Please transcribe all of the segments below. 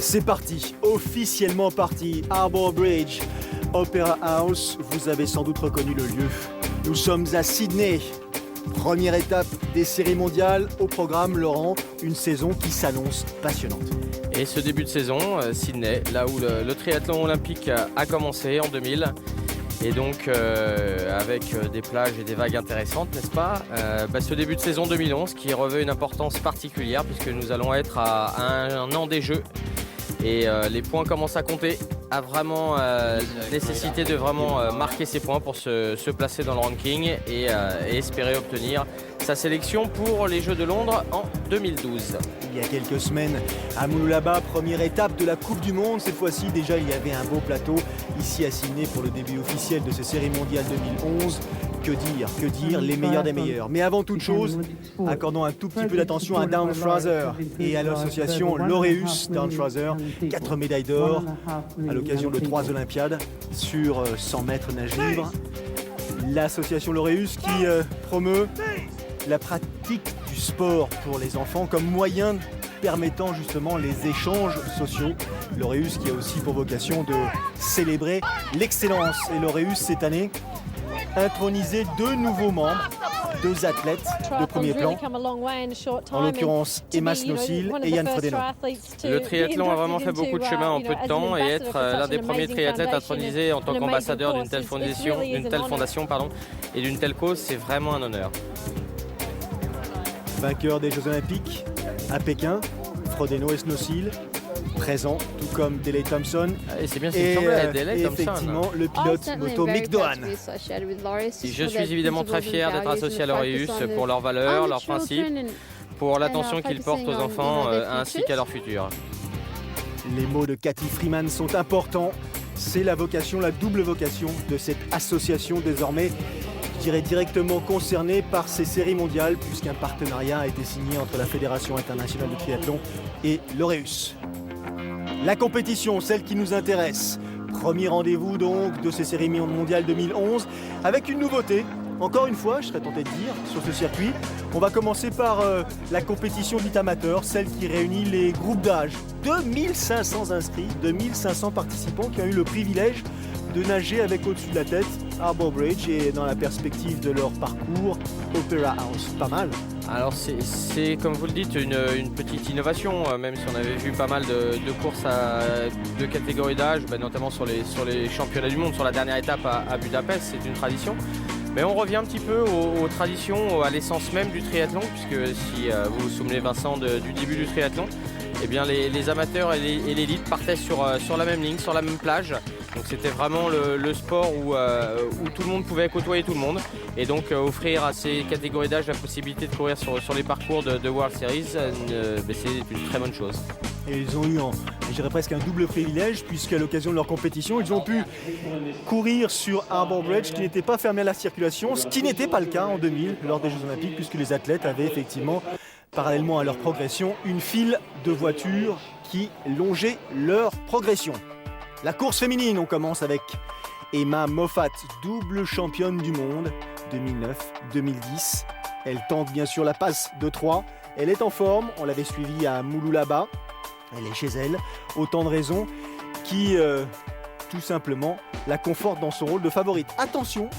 C'est parti, officiellement parti, Harbour Bridge, Opera House, vous avez sans doute reconnu le lieu. Nous sommes à Sydney, première étape des séries mondiales. Au programme, Laurent, une saison qui s'annonce passionnante. Et ce début de saison, Sydney, là où le triathlon olympique a commencé en 2000. Et donc avec des plages et des vagues intéressantes, n'est-ce pas, ce début de saison 2011 qui revêt une importance particulière puisque nous allons être à un an des Jeux. Et les points commencent à compter, à vraiment nécessité de vraiment marquer ses points pour se placer dans le ranking et espérer obtenir sa sélection pour les Jeux de Londres en 2012. Il y a quelques semaines, à Mooloolaba, première étape de la Coupe du Monde. Cette fois-ci, déjà, il y avait un beau plateau ici à Sydney pour le début officiel de ces séries mondiales 2011. Que dire, les meilleurs des meilleurs. Mais avant toute chose, accordons un tout petit peu d'attention à Down Fraser et à l'association Laureus. Down Fraser, 4 médailles d'or à l'occasion de 3 Olympiades sur 100 mètres nage libre. L'association Laureus qui promeut la pratique du sport pour les enfants comme moyen permettant justement les échanges sociaux. Laureus qui a aussi pour vocation de célébrer l'excellence. Et Laureus cette année intronisé 2 nouveaux membres, 2 athlètes de premier plan, en l'occurrence Emma Snowsill et Jan Frodeno. Le triathlon a vraiment fait beaucoup de chemin en peu de temps et être l'un des premiers triathlètes intronisés en tant qu'ambassadeur d'une telle fondation et d'une telle cause, c'est vraiment un honneur. Vainqueur des Jeux Olympiques à Pékin, Frodeno et Snowsill présent, tout comme Daley Thompson et c'est bien ce qu'il semblait à Daley Thompson. Effectivement le pilote moto Mick Dohan. Je suis évidemment très fier d'être associé à Laureus pour leurs valeurs, leurs principes, pour l'attention qu'ils portent aux enfants ainsi qu'à leur futur. Les mots de Cathy Freeman sont importants. C'est la vocation, la double vocation de cette association désormais, je dirais directement concernée par ces séries mondiales puisqu'un partenariat a été signé entre la Fédération internationale de triathlon et Laureus. La compétition, celle qui nous intéresse. Premier rendez-vous donc de ces séries mondiales 2011 avec une nouveauté. Encore une fois, je serais tenté de dire, sur ce circuit, on va commencer par la compétition dite amateur, celle qui réunit les groupes d'âge. 2500 inscrits, 2500 participants qui ont eu le privilège de nager avec au-dessus de la tête Harbour Bridge et dans la perspective de leur parcours, Opera House. Pas mal. Alors c'est comme vous le dites une petite innovation, même si on avait vu pas mal de courses de catégories d'âge, notamment sur les championnats du monde, sur la dernière étape à Budapest, c'est une tradition. Mais on revient un petit peu aux traditions, à l'essence même du triathlon, puisque si vous vous souvenez Vincent du début du triathlon, eh bien les amateurs et l'élite partaient sur la même ligne, sur la même plage. Donc c'était vraiment le sport où tout le monde pouvait côtoyer tout le monde. Et donc offrir à ces catégories d'âge la possibilité de courir sur les parcours de World Series, c'est une très bonne chose. Et ils ont eu, je dirais presque un double privilège, puisqu'à l'occasion de leur compétition, ils ont pu courir sur Harbour Bridge qui n'était pas fermé à la circulation, ce qui n'était pas le cas en 2000 lors des Jeux Olympiques, puisque les athlètes avaient effectivement, parallèlement à leur progression, une file de voitures qui longeait leur progression. La course féminine, on commence avec Emma Moffat, double championne du monde 2009-2010. Elle tente bien sûr la passe de 3. Elle est en forme, on l'avait suivie à Mooloolaba. Elle est chez elle. Autant de raisons qui, tout simplement, la confortent dans son rôle de favorite. Attention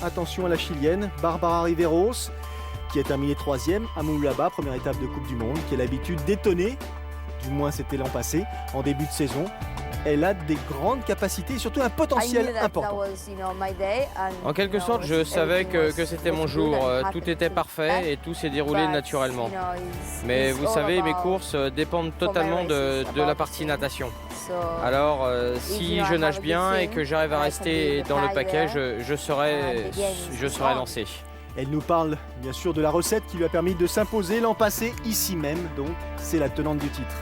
à la Chilienne, Barbara Riveros, qui a terminé 3e à Mooloolaba, première étape de Coupe du Monde, qui a l'habitude d'étonner, du moins c'était l'an passé, en début de saison. Elle a des grandes capacités et surtout un potentiel important. En quelque sorte, je savais que c'était mon jour. Tout était parfait et tout s'est déroulé naturellement. Mais vous savez, mes courses dépendent totalement de la partie natation. Alors, si je nage bien et que j'arrive à rester dans le paquet, je serai lancé. Elle nous parle bien sûr de la recette qui lui a permis de s'imposer l'an passé ici même. Donc, c'est la tenante du titre.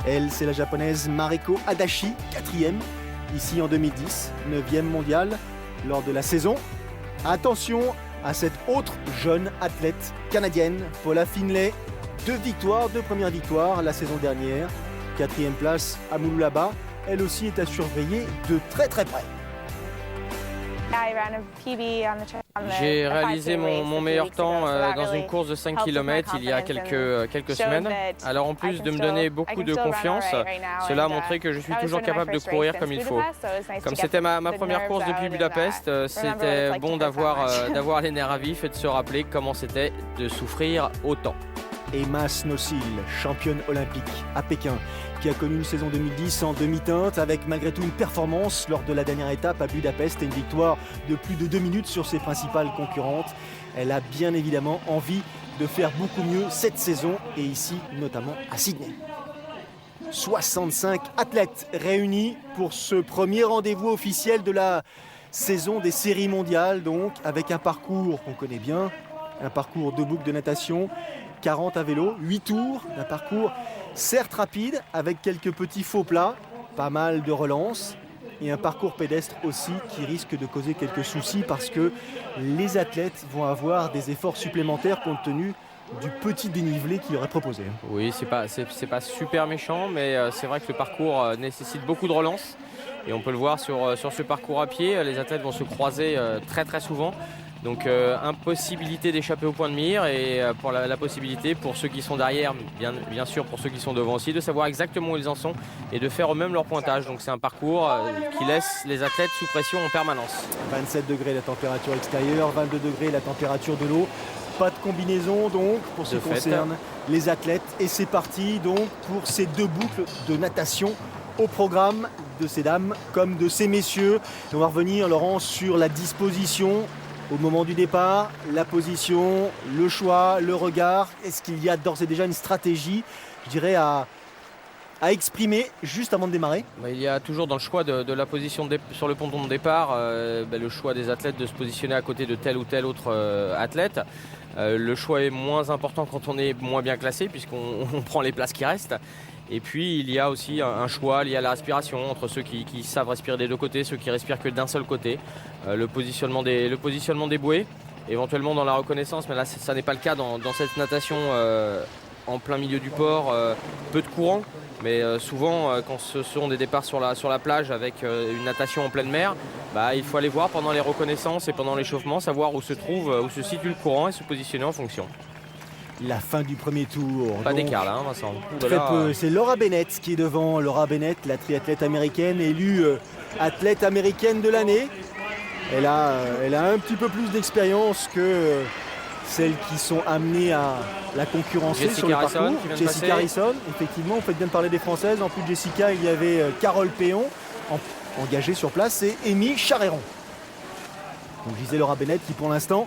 Elle, c'est la japonaise Mariko Adachi, 4e, ici en 2010, 9e mondiale lors de la saison. Attention à cette autre jeune athlète canadienne, Paula Finlay. 2 premières victoires la saison dernière, 4e place à Mooloolaba. Elle aussi est à surveiller de très très près. J'ai réalisé mon meilleur temps dans une course de 5 km il y a quelques semaines. Alors en plus de me donner beaucoup de confiance, cela a montré que je suis toujours capable de courir comme il faut. Comme c'était ma première course depuis Budapest, c'était bon d'avoir les nerfs à vif et de se rappeler comment c'était de souffrir autant. Emma Snowsill, championne olympique à Pékin, qui a connu une saison 2010 en demi-teinte avec malgré tout une performance lors de la dernière étape à Budapest et une victoire de plus de 2 minutes sur ses principales concurrentes. Elle a bien évidemment envie de faire beaucoup mieux cette saison et ici notamment à Sydney. 65 athlètes réunis pour ce premier rendez-vous officiel de la saison des séries mondiales, donc avec un parcours qu'on connaît bien, un parcours de boucle de natation, 40 à vélo, 8 tours, un parcours certes rapide avec quelques petits faux plats, pas mal de relances et un parcours pédestre aussi qui risque de causer quelques soucis parce que les athlètes vont avoir des efforts supplémentaires compte tenu du petit dénivelé qu'il aurait proposé. Oui, c'est pas super méchant, mais c'est vrai que le parcours nécessite beaucoup de relances et on peut le voir sur ce parcours à pied, les athlètes vont se croiser très souvent. Donc impossibilité d'échapper au point de mire et pour la possibilité pour ceux qui sont derrière, bien sûr pour ceux qui sont devant aussi, de savoir exactement où ils en sont et de faire eux-mêmes leur pointage. Donc c'est un parcours qui laisse les athlètes sous pression en permanence. 27 degrés la température extérieure, 22 degrés la température de l'eau. Pas de combinaison donc pour ce qui concerne les athlètes. Et c'est parti donc pour ces 2 boucles de natation au programme de ces dames comme de ces messieurs. Et on va revenir, Laurent, sur la disposition au moment du départ, la position, le choix, le regard. Est-ce qu'il y a d'ores et déjà une stratégie, je dirais, à exprimer juste avant de démarrer? Il y a toujours dans le choix de la position sur le ponton de départ, le choix des athlètes de se positionner à côté de tel ou tel autre athlète. Le choix est moins important quand on est moins bien classé puisqu'on prend les places qui restent. Et puis il y a aussi un choix lié à la respiration entre ceux qui savent respirer des 2 côtés, ceux qui respirent que d'un seul côté. Le positionnement des bouées, éventuellement dans la reconnaissance, mais là ça n'est pas le cas dans cette natation en plein milieu du port, peu de courant. Mais souvent, quand ce sont des départs sur la plage avec une natation en pleine mer, il faut aller voir pendant les reconnaissances et pendant l'échauffement, savoir où se situe le courant et se positionner en fonction. La fin du premier tour. Pas d'écart là, hein, Vincent. Très peu. C'est Laura Bennett qui est devant. Laura Bennett, la triathlète américaine, élue athlète américaine de l'année. Elle a un petit peu plus d'expérience que celles qui sont amenées à la concurrencer sur le parcours. Jessica Harrison, effectivement, vous faites bien de parler des Françaises. En plus de Jessica, il y avait Carole Péon, engagée sur place, et Amy Charéron. Donc je disais Laura Bennett qui pour l'instant,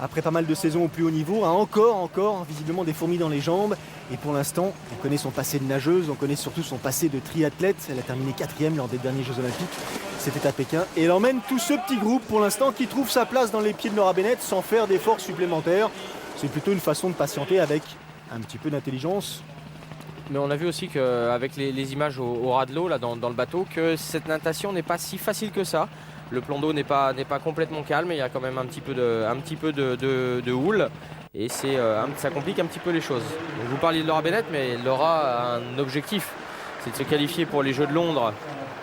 après pas mal de saisons au plus haut niveau, a encore visiblement des fourmis dans les jambes. Et pour l'instant, on connaît son passé de nageuse, on connaît surtout son passé de triathlète. Elle a terminé 4e lors des derniers Jeux Olympiques. C'était à Pékin. Et elle emmène tout ce petit groupe pour l'instant qui trouve sa place dans les pieds de Laura Bennett sans faire d'efforts supplémentaires. C'est plutôt une façon de patienter avec un petit peu d'intelligence. Mais on a vu aussi qu'avec les images au ras de l'eau, là, dans le bateau, que cette natation n'est pas si facile que ça. Le plan d'eau n'est pas complètement calme, il y a quand même un petit peu de houle et ça complique un petit peu les choses. Donc vous parliez de Laura Bennett, mais Laura a un objectif, c'est de se qualifier pour les Jeux de Londres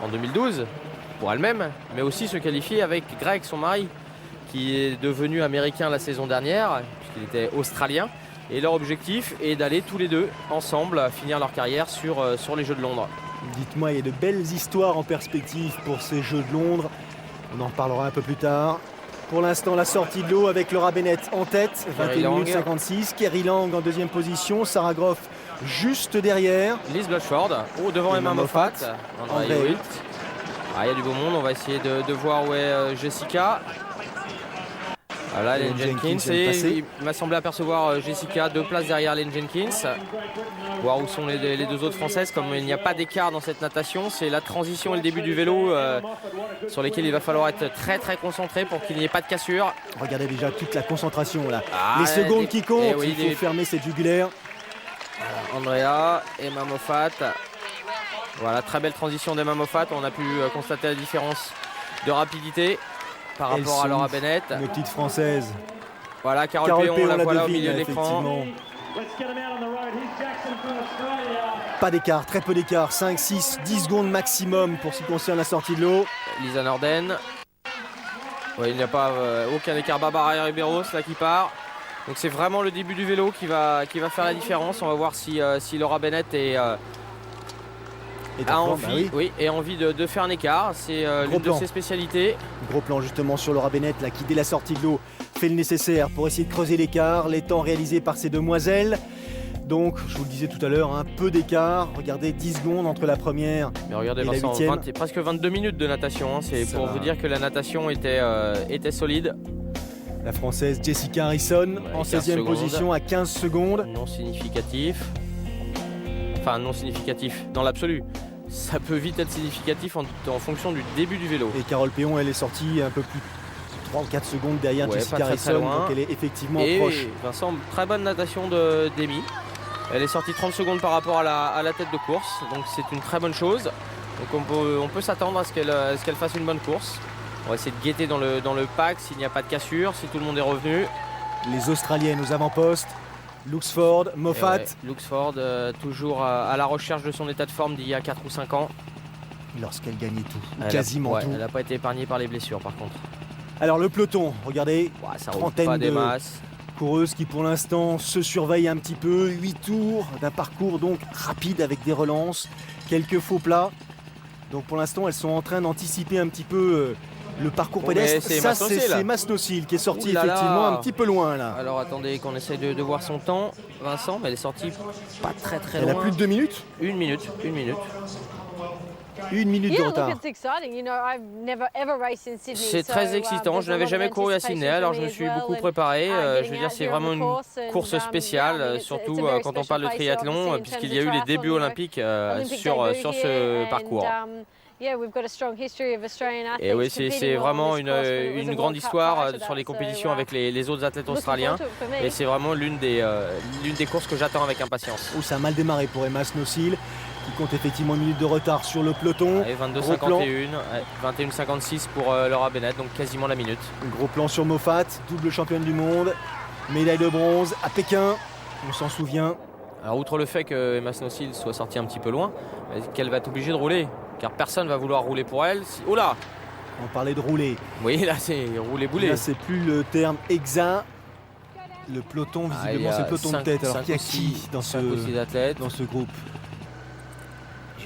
en 2012, pour elle-même, mais aussi se qualifier avec Greg, son mari, qui est devenu américain la saison dernière, puisqu'il était australien. Et leur objectif est d'aller tous les deux ensemble finir leur carrière sur les Jeux de Londres. Dites-moi, il y a de belles histoires en perspective pour ces Jeux de Londres. On en reparlera un peu plus tard. Pour l'instant, la sortie de l'eau avec Laura Bennett en tête, 21 minutes 56. Kerry Lang en 2e position. Sarah Groff juste derrière. Liz Blatchford, devant Emma Moffat. André Wilt. Il y a du beau monde. On va essayer de voir où est Jessica. Voilà, Ellen Jenkins. Et il m'a semblé apercevoir Jessica 2 places derrière Ellen Jenkins. Voir où sont les 2 autres Françaises. Comme il n'y a pas d'écart dans cette natation, c'est la transition et le début du vélo sur lesquels il va falloir être très concentré pour qu'il n'y ait pas de cassure. Regardez déjà toute la concentration là. Les secondes qui comptent, il faut fermer cette jugulaire. Andrea, Emma Moffat. Voilà, très belle transition d'Emma Moffat. On a pu constater la différence de rapidité par rapport à Laura Bennett. Nos petites Françaises. Voilà, Carole Péon, la voilà au milieu de l'écran. Pas d'écart, très peu d'écart, 5, 6, 10 secondes maximum pour ce qui concerne la sortie de l'eau. Lisa Norden. Ouais, il n'y a pas aucun écart. Barbara Ribeiro, là qui part. Donc c'est vraiment le début du vélo qui va faire la différence. On va voir si Laura Bennett a envie, envie de faire un écart. C'est l'une de ses spécialités. Gros plan justement sur Laura Bennett là, qui dès la sortie de l'eau fait le nécessaire pour essayer de creuser l'écart. Les temps réalisés par ces demoiselles. Donc, je vous le disais tout à l'heure, un peu d'écart. Regardez, 10 secondes entre la première Mais regardez, et la Vincent, 8e. Presque 22 minutes de natation. Hein. C'est pour vous dire que la natation était solide. La Française Jessica Harrison en 16e position à 15 secondes. Non significatif. Enfin, non significatif dans l'absolu. Ça peut vite être significatif en fonction du début du vélo. Et Carole Péon, elle est sortie un peu plus 3 ou 4 secondes derrière Jessica Harrison. Donc elle est effectivement proche. Vincent, très bonne natation d'Amy. Elle est sortie 30 secondes par rapport à la tête de course. Donc c'est une très bonne chose. Donc on peut s'attendre à ce qu'elle fasse une bonne course. On va essayer de guetter dans le pack s'il n'y a pas de cassure, si tout le monde est revenu. Les Australiennes aux avant-postes. Luxford, Moffat. Luxford, toujours à la recherche de son état de forme d'il y a 4 ou 5 ans. Lorsqu'elle gagnait tout, quasiment tout. Elle n'a pas été épargnée par les blessures par contre. Alors le peloton, regardez, ça trentaine des de masses. coureuses qui pour l'instant se surveillent un petit peu. 8 tours d'un parcours donc rapide avec des relances, quelques faux plats. Donc pour l'instant elles sont en train d'anticiper un petit peu le parcours pédestre. Ça c'est Masnaucil qui est sorti effectivement un petit peu loin là. Alors attendez qu'on essaye de voir son temps, Vincent, mais elle est sortie pas très loin. Elle a plus de 2 minutes. 1 minute. 1 minute de retard. C'est très excitant. Je n'avais jamais couru à Sydney, alors je me suis beaucoup préparé. Je veux dire, c'est vraiment une course spéciale, surtout quand on parle de triathlon, puisqu'il y a eu les débuts olympiques sur ce parcours. Et oui, c'est vraiment une grande histoire sur les compétitions avec les autres athlètes australiens. Et c'est vraiment l'une des courses que j'attends avec impatience. Ça a mal démarré pour Emma Snowsill, qui compte effectivement 1 minute de retard sur le peloton. 22,51, 21,56 pour Laura Bennett, donc quasiment la minute. Gros plan sur Moffat, double championne du monde, médaille de bronze à Pékin, on s'en souvient. Alors outre le fait que Emma Snowsill soit sortie un petit peu loin, qu'elle va être obligée de rouler, car personne ne va vouloir rouler pour elle. Oh là! On parlait de rouler. Oui, là c'est rouler-bouler. Là c'est plus le terme exact. Le peloton, visiblement c'est le peloton de tête. Alors qu'il y a qui dans ce groupe?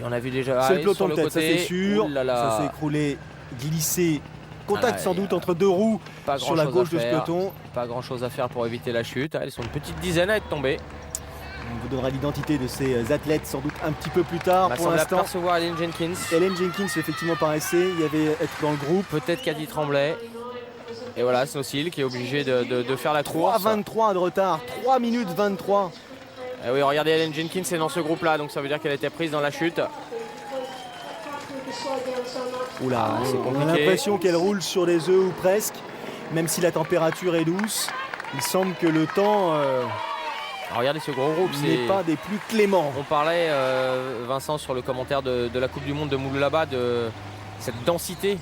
On a vu déjà. C'est le peloton de tête, ça c'est sûr. Ça s'est écroulé, glissé. Contact sans doute entre 2 roues sur la gauche de ce peloton. Pas grand chose à faire pour éviter la chute. Elles sont une petite dizaine à être tombées. On vous donnera l'identité de ces athlètes sans doute un petit peu plus tard. Pour l'instant, apercevoir Ellen Jenkins. Ellen Jenkins effectivement paraissait, il y avait être dans le groupe. Peut-être Caddy Tremblay. Et voilà, Snowsill qui est obligé de faire la course. 3,23 de retard, 3 minutes 23. Et oui, regardez, Ellen Jenkins est dans ce groupe-là, donc ça veut dire qu'elle était prise dans la chute. Oula, on a l'impression qu'elle roule sur les œufs ou presque, même si la température est douce. Il semble que le temps alors regardez ce gros groupe, n'est pas des plus cléments. On parlait, Vincent, sur le commentaire de la Coupe du Monde de Mouloullaba, de cette densité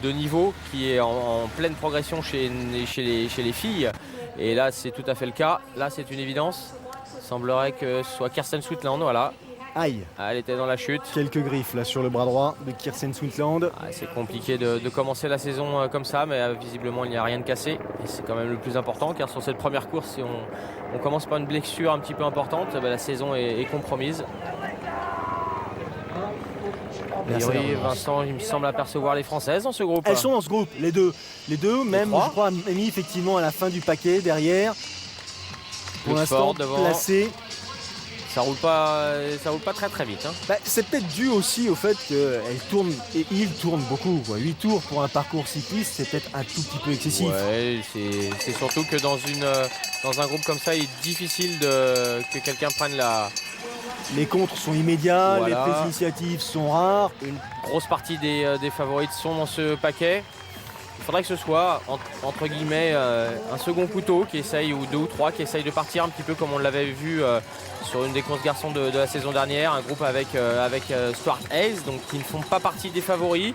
de niveau qui est en pleine progression chez les filles. Et là, c'est tout à fait le cas. Là, c'est une évidence. Il semblerait que ce soit Kirsten Swiftland, voilà. Aïe. Elle était dans la chute. Quelques griffes là sur le bras droit de Kirsten Swiftland. C'est compliqué de commencer la saison comme ça, mais visiblement il n'y a rien de cassé. Et c'est quand même le plus important, car sur cette première course, si on commence par une blessure un petit peu importante, la saison est compromise. Et Vincent, il me semble apercevoir les Françaises dans ce groupe. Elles sont dans ce groupe, les deux. Les deux, même je crois, mis effectivement à la fin du paquet derrière. Pour l'instant, placé. Ça roule pas très vite. Hein. C'est peut-être dû aussi au fait qu'elle tourne et il tourne beaucoup. 8 tours pour un parcours cycliste, c'est peut-être un tout petit peu excessif. Ouais, c'est surtout que dans un groupe comme ça, il est difficile que quelqu'un prenne la... Les contres sont immédiats, voilà. Les prises d'initiative sont rares. Une grosse partie des favorites sont dans ce paquet. Il faudrait que ce soit, entre guillemets, un second couteau qui essaye, ou 2 ou 3 qui essayent de partir un petit peu comme on l'avait vu sur une des courses garçons de la saison dernière. Un groupe avec Stuart Hayes, donc qui ne font pas partie des favoris.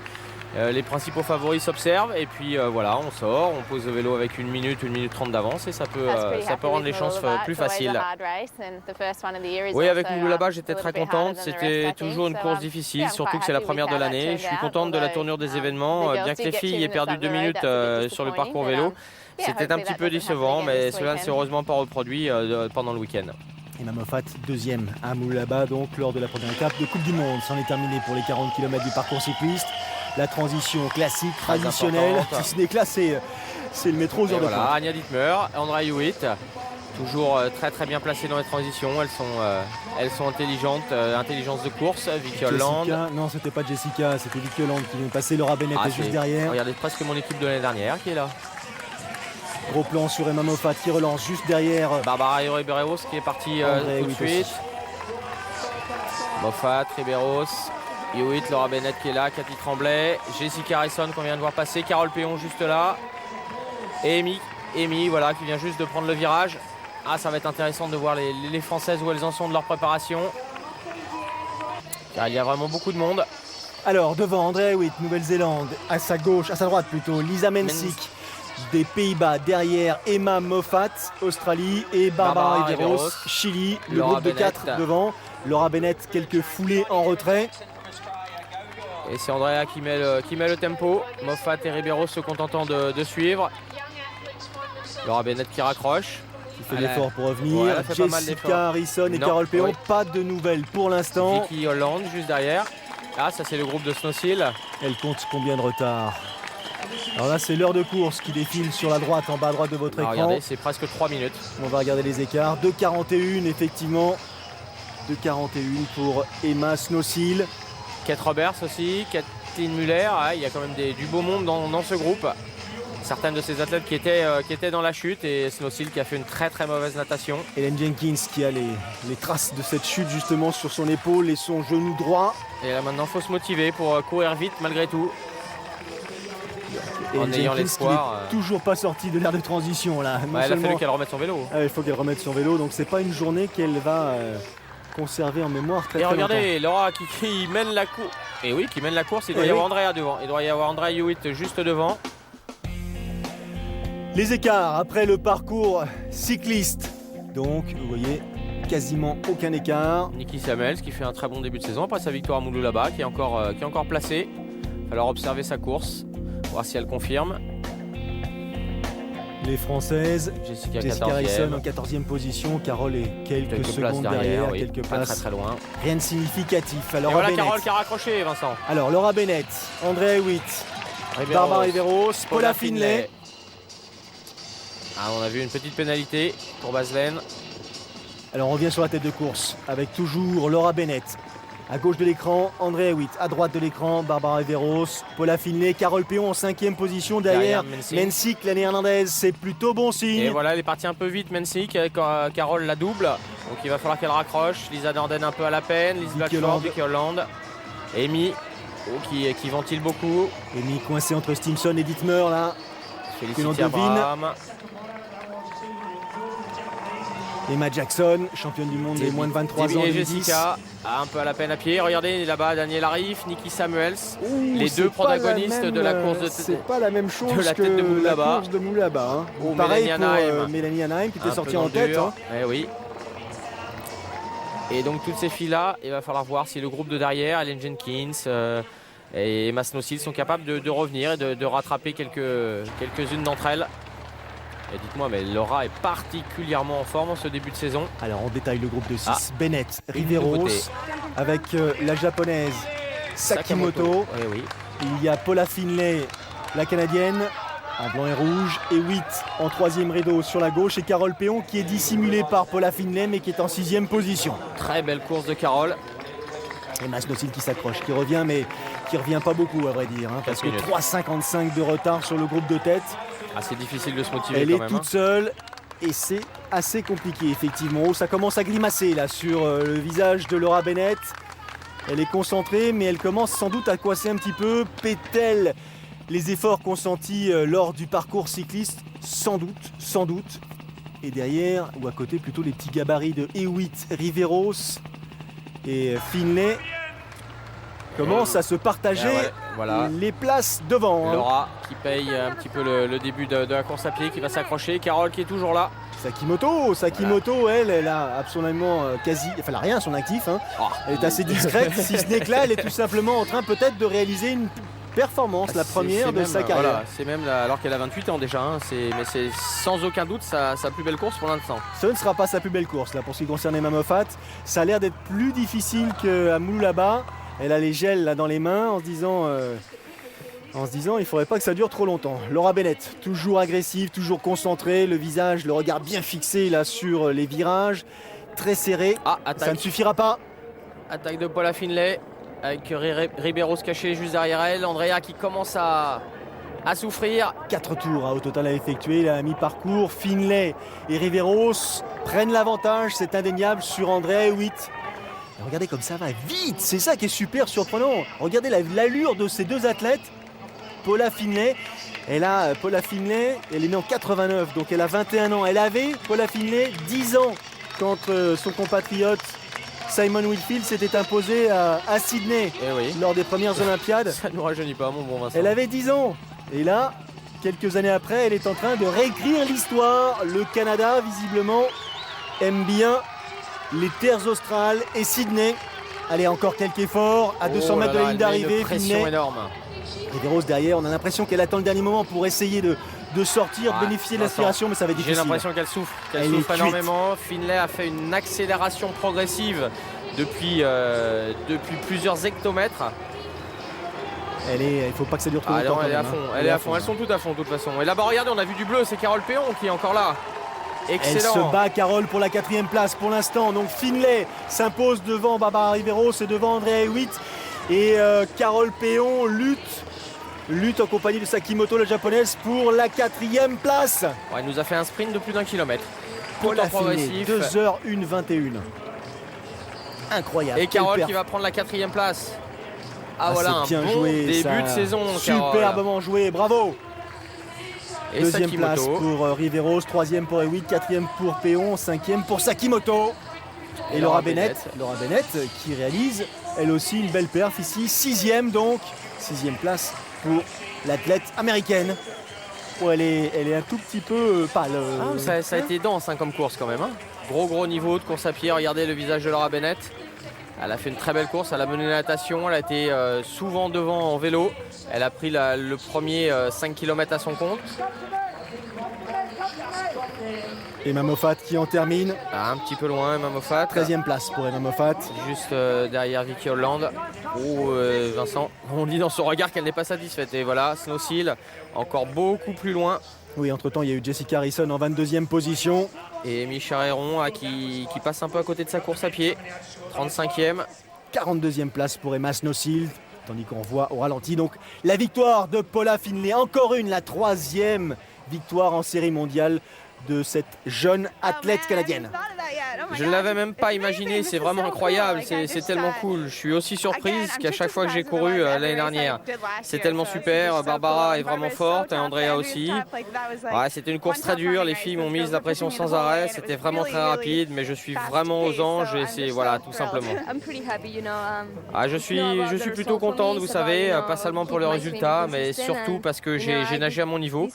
Les principaux favoris s'observent et puis voilà, on sort, on pose le vélo avec 1 minute 30 d'avance et ça peut rendre les chances plus faciles. Oui, avec Moulou-la-Bas, j'étais très contente. C'était toujours une course difficile, surtout que c'est la première de l'année. Je suis contente de la tournure des événements. Bien que les filles aient perdu 2 minutes sur le parcours vélo, c'était un petit peu décevant, mais cela ne s'est heureusement pas reproduit pendant le week-end. Emma Moffat, deuxième à Moulou-la-Bas, donc lors de la première étape de Coupe du Monde. C'en est terminé pour les 40 km du parcours cycliste. La transition classique, traditionnelle, si ce n'est que là, c'est le métro aux heures de pointe. Voilà, Anya Dittmer, Andrea Hewitt, toujours très bien placées dans les transitions. Elles sont intelligentes, intelligence de course. Vicky Holland. Non, c'était pas Jessica, c'était Vicky Holland qui vient de passer. Laura Bennett est juste derrière. Regardez, presque mon équipe de l'année dernière qui est là. Gros plan sur Emma Moffat qui relance juste derrière. Barbara Riberos qui est partie tout de suite. Moffat, Riberos, Hewitt, Laura Bennett qui est là, Cathy Tremblay, Jessica Harrison qu'on vient de voir passer, Carole Péon juste là. Et Amy, voilà, qui vient juste de prendre le virage. Ah, ça va être intéressant de voir les Françaises où elles en sont de leur préparation. Car il y a vraiment beaucoup de monde. Alors, devant Andrea Hewitt, Nouvelle-Zélande, à sa gauche, à sa droite plutôt, Lisa Mensik des Pays-Bas, derrière Emma Moffat, Australie, et Barbara Riberos, Chili, le groupe de 4 devant. Laura Bennett, quelques foulées en retrait. Et c'est Andrea qui met le tempo. Moffat et Riberos se contentant de suivre. Laura Bennett qui raccroche. Qui fait l'effort pour revenir. Jessica Harrison et Carole Péon, pas de nouvelles pour l'instant. Vicky Holland juste derrière. Ah, ça c'est le groupe de Snowsill. Elle compte combien de retard? Alors là, c'est l'heure de course qui défile sur la droite, en bas à droite de votre écran. Regardez, c'est presque 3 minutes. On va regarder les écarts. 2,41 effectivement. 2,41 pour Emma Snowsill. Kate Roberts aussi, Kathleen Muller. Ah, il y a quand même du beau monde dans ce groupe. Certaines de ces athlètes qui étaient dans la chute et Snowsill qui a fait une très mauvaise natation. Hélène Jenkins qui a les traces de cette chute justement sur son épaule et son genou droit. Et là maintenant, il faut se motiver pour courir vite malgré tout. En ayant l'espoir. Toujours pas sortie de l'aire de transition là. Il a fallu qu'elle remette son vélo. Il faut qu'elle remette son vélo, donc c'est pas une journée qu'elle va conserver en mémoire très regardez, longtemps. Laura qui mène la course. Et oui, qui mène la course. Il doit y avoir Andrea devant. Il doit y avoir Andrea Hewitt juste devant. Les écarts après le parcours cycliste. Donc, vous voyez, quasiment aucun écart. Niki Samuels qui fait un très bon début de saison après sa victoire à Moulou-la-Bas, qui est encore placée. Il va falloir observer sa course, voir si elle confirme. Les Françaises, Jessica Harrison en 14e position, Carole est quelques secondes derrière, oui, quelques places très loin. Rien de significatif. Alors, et voilà Carole qui a raccroché, Vincent. Alors Laura Bennett, Andrea Hewitt, Barbara Riberos, Paula Finlay. Ah, on a vu une petite pénalité pour Baslen. Alors on revient sur la tête de course avec toujours Laura Bennett. À gauche de l'écran, Andrea Hewitt. À droite de l'écran, Barbara Riberos, Paula Finlay, Carole Péon en 5e position derrière Mensik, la néerlandaise. C'est plutôt bon signe. Et voilà, elle est partie un peu vite, Mensik. Carole la double. Donc il va falloir qu'elle raccroche. Lisa Norden un peu à la peine. Lisa Blackford, Vicky Holland. Amy qui ventile beaucoup. Amy coincée entre Stimson et Dittmer là. Félicité Abraham. Emma Jackson, championne du monde des moins de 23 ans. Et Jessica, un peu à la peine à pied. Regardez là-bas, Daniel Arif, Niki Samuels, les deux protagonistes de la course de tête. C'est pas la même chose de la tête que de Moulou-la-Bas. La course de Moulou-la-Bas. Hein. Ou pareil pour Mélanie Anaheim qui était sortie en tête. Hein. Eh oui. Et donc toutes ces filles-là, il va falloir voir si le groupe de derrière, Hélène Jenkins et Emma Snowsill sont capables de revenir et de rattraper quelques-unes d'entre elles. Et dites-moi, mais Laura est particulièrement en forme en ce début de saison. Alors on détaille le groupe de 6. Bennett, Riberos, avec la japonaise Sakimoto. Eh oui. Il y a Paula Finlay, la canadienne, en blanc et rouge. Et 8 en 3e rideau sur la gauche. Et Carole Péon qui est dissimulée par Paula Finlay mais qui est en 6e position. Très belle course de Carole. Emma Snowsill qui s'accroche, qui revient mais qui revient pas beaucoup à vrai dire. Hein, parce que 3,55 de retard sur le groupe de tête. Ah, c'est difficile de se motiver. Elle quand est même, toute seule et c'est assez compliqué effectivement. Ça commence à grimacer là sur le visage de Laura Bennett. Elle est concentrée mais elle commence sans doute à coincer un petit peu. Paie-t-elle les efforts consentis lors du parcours cycliste? Sans doute. Et derrière ou à côté plutôt les petits gabarits de Hewitt, Riberos et Finlay commencent à se partager Voilà. les places devant. Laura qui paye un petit peu le début de la course à pied, qui va s'accrocher. Carole qui est toujours là. Sakimoto, elle a absolument elle a rien à son actif. Hein. Oh. Elle est assez discrète, si ce n'est que là, elle est tout simplement en train peut-être de réaliser une performance, la première de sa carrière. Voilà, c'est même alors qu'elle a 28 ans déjà, hein, mais c'est sans aucun doute sa plus belle course pour l'instant. Ce ne sera pas sa plus belle course là pour ce qui concerne Emma Moffat. Ça a l'air d'être plus difficile qu'à Moulaba. Elle a les gels là dans les mains en se disant il ne faudrait pas que ça dure trop longtemps. Laura Bennett, toujours agressive, toujours concentrée, le visage, le regard bien fixé là sur les virages, très serré. Ça ne suffira pas. Attaque de Paula Finlay avec Riberos caché juste derrière elle. Andrea qui commence à souffrir. 4 tours au total à effectuer à mi-parcours. Finlay et Riberos prennent l'avantage, c'est indéniable, sur Andrea Hewitt. Regardez comme ça va vite, c'est ça qui est super surprenant. Regardez l'allure de ces deux athlètes. Paula Finlay, elle est née en 89, donc elle a 21 ans. Elle avait, Paula Finlay, 10 ans quand son compatriote Simon Whitfield s'était imposé à Sydney lors des premières Olympiades. Ça ne nous rajeunit pas, mon bon Vincent. Elle avait 10 ans. Et là, quelques années après, elle est en train de réécrire l'histoire. Le Canada, visiblement, aime bien les terres australes et Sydney. Allez, encore quelques efforts à 200 mètres de la ligne d'arrivée. Une pression énorme. Riberos derrière, on a l'impression qu'elle attend le dernier moment pour essayer de sortir, de bénéficier de l'aspiration, mais ça va être difficile. J'ai l'impression qu'elle souffre, énormément. Finlay a fait une accélération progressive depuis plusieurs hectomètres. Il ne faut pas que ça dure trop longtemps. Elle est à fond, elles sont toutes à fond de toute façon. Et là-bas, regardez, on a vu du bleu, c'est Carole Péon qui est encore là. Excellent. Elle se bat, Carole, pour la 4e place pour l'instant. Donc Finlay s'impose devant Barbara Riberos et devant Andrea Hewitt. Et Carole Péon lutte en compagnie de Sakimoto, la japonaise, pour la 4e place. Elle nous a fait un sprint de plus d'1 kilomètre. Paula Finlay, 2h01-21. Incroyable. Et Carole qui va prendre la 4e place. Voilà un bien bon joué, début de saison. Superbement joué, bravo. Et 2e Sakimoto. place pour Riberos, 3e pour Hewitt, 4e pour Péon, 5e pour Sakimoto. Et Laura Bennett qui réalise elle aussi une belle perf ici, 6e donc, 6e place pour l'athlète américaine. Elle est un tout petit peu pâle. Ça a été dense comme course quand même. Gros niveau de course à pied, regardez le visage de Laura Bennett. Elle a fait une très belle course, elle a mené la natation, elle a été souvent devant en vélo. Elle a pris le premier 5 km à son compte. Emma Moffat qui en termine. Un petit peu loin, Emma Moffat. 13e place pour Emma Moffat. Juste derrière Vicky Holland. Vincent, on lit dans son regard qu'elle n'est pas satisfaite. Et voilà, Snowsill, encore beaucoup plus loin. Oui, entre-temps, il y a eu Jessica Harrison en 22e position. Et Micha Héron qui passe un peu à côté de sa course à pied. 35e. 42e place pour Emma Snowsill. Tandis qu'on voit au ralenti donc la victoire de Paula Finlay. Encore la 3e victoire en série mondiale de cette jeune athlète canadienne. Je ne l'avais même pas imaginé, c'est vraiment incroyable, c'est tellement cool. Je suis aussi surprise qu'à chaque fois que j'ai couru l'année dernière. C'est tellement super, Barbara est vraiment forte et Andrea aussi. C'était une course très dure, les filles m'ont mis la pression sans arrêt, c'était vraiment très rapide, mais je suis vraiment aux anges et c'est tout simplement. Je suis plutôt contente, vous savez, pas seulement pour le résultat, mais surtout parce que j'ai nagé à mon niveau.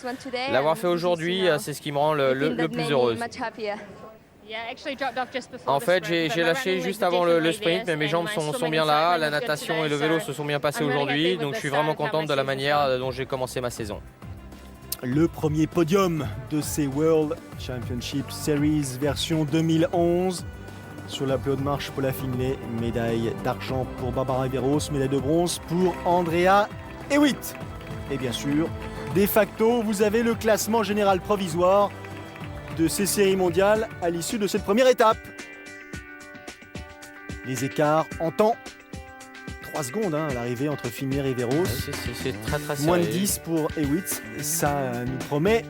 L'avoir fait aujourd'hui, c'est ce qui me rend le plus heureuse. En fait, j'ai lâché juste avant le sprint, mais mes jambes sont bien là. La natation et le vélo se sont bien passés aujourd'hui, donc je suis vraiment contente de la manière dont j'ai commencé ma saison. Le premier podium de ces World Championship Series version 2011. Sur la plus haute marche, Paula Finlay, médaille d'argent pour Barbara Riberos, médaille de bronze pour Andrea Hewitt. Et bien sûr, de facto, vous avez le classement général provisoire de ces séries mondiales à l'issue de cette première étape. Les écarts en temps, 3 secondes à l'arrivée entre Finlay et Riberos. C'est très serré. Moins de 10 pour Hewitt. Ça nous promet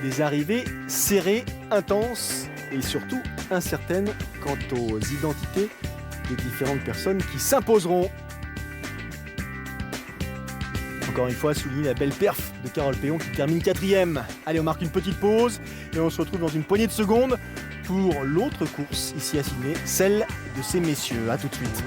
des arrivées serrées, intenses et surtout incertaines quant aux identités des différentes personnes qui s'imposeront. Encore une fois, souligner la belle perf de Carole Péon qui termine 4e. Allez, on marque une petite pause et on se retrouve dans une poignée de secondes pour l'autre course ici à Sydney, celle de ces messieurs. A tout de suite.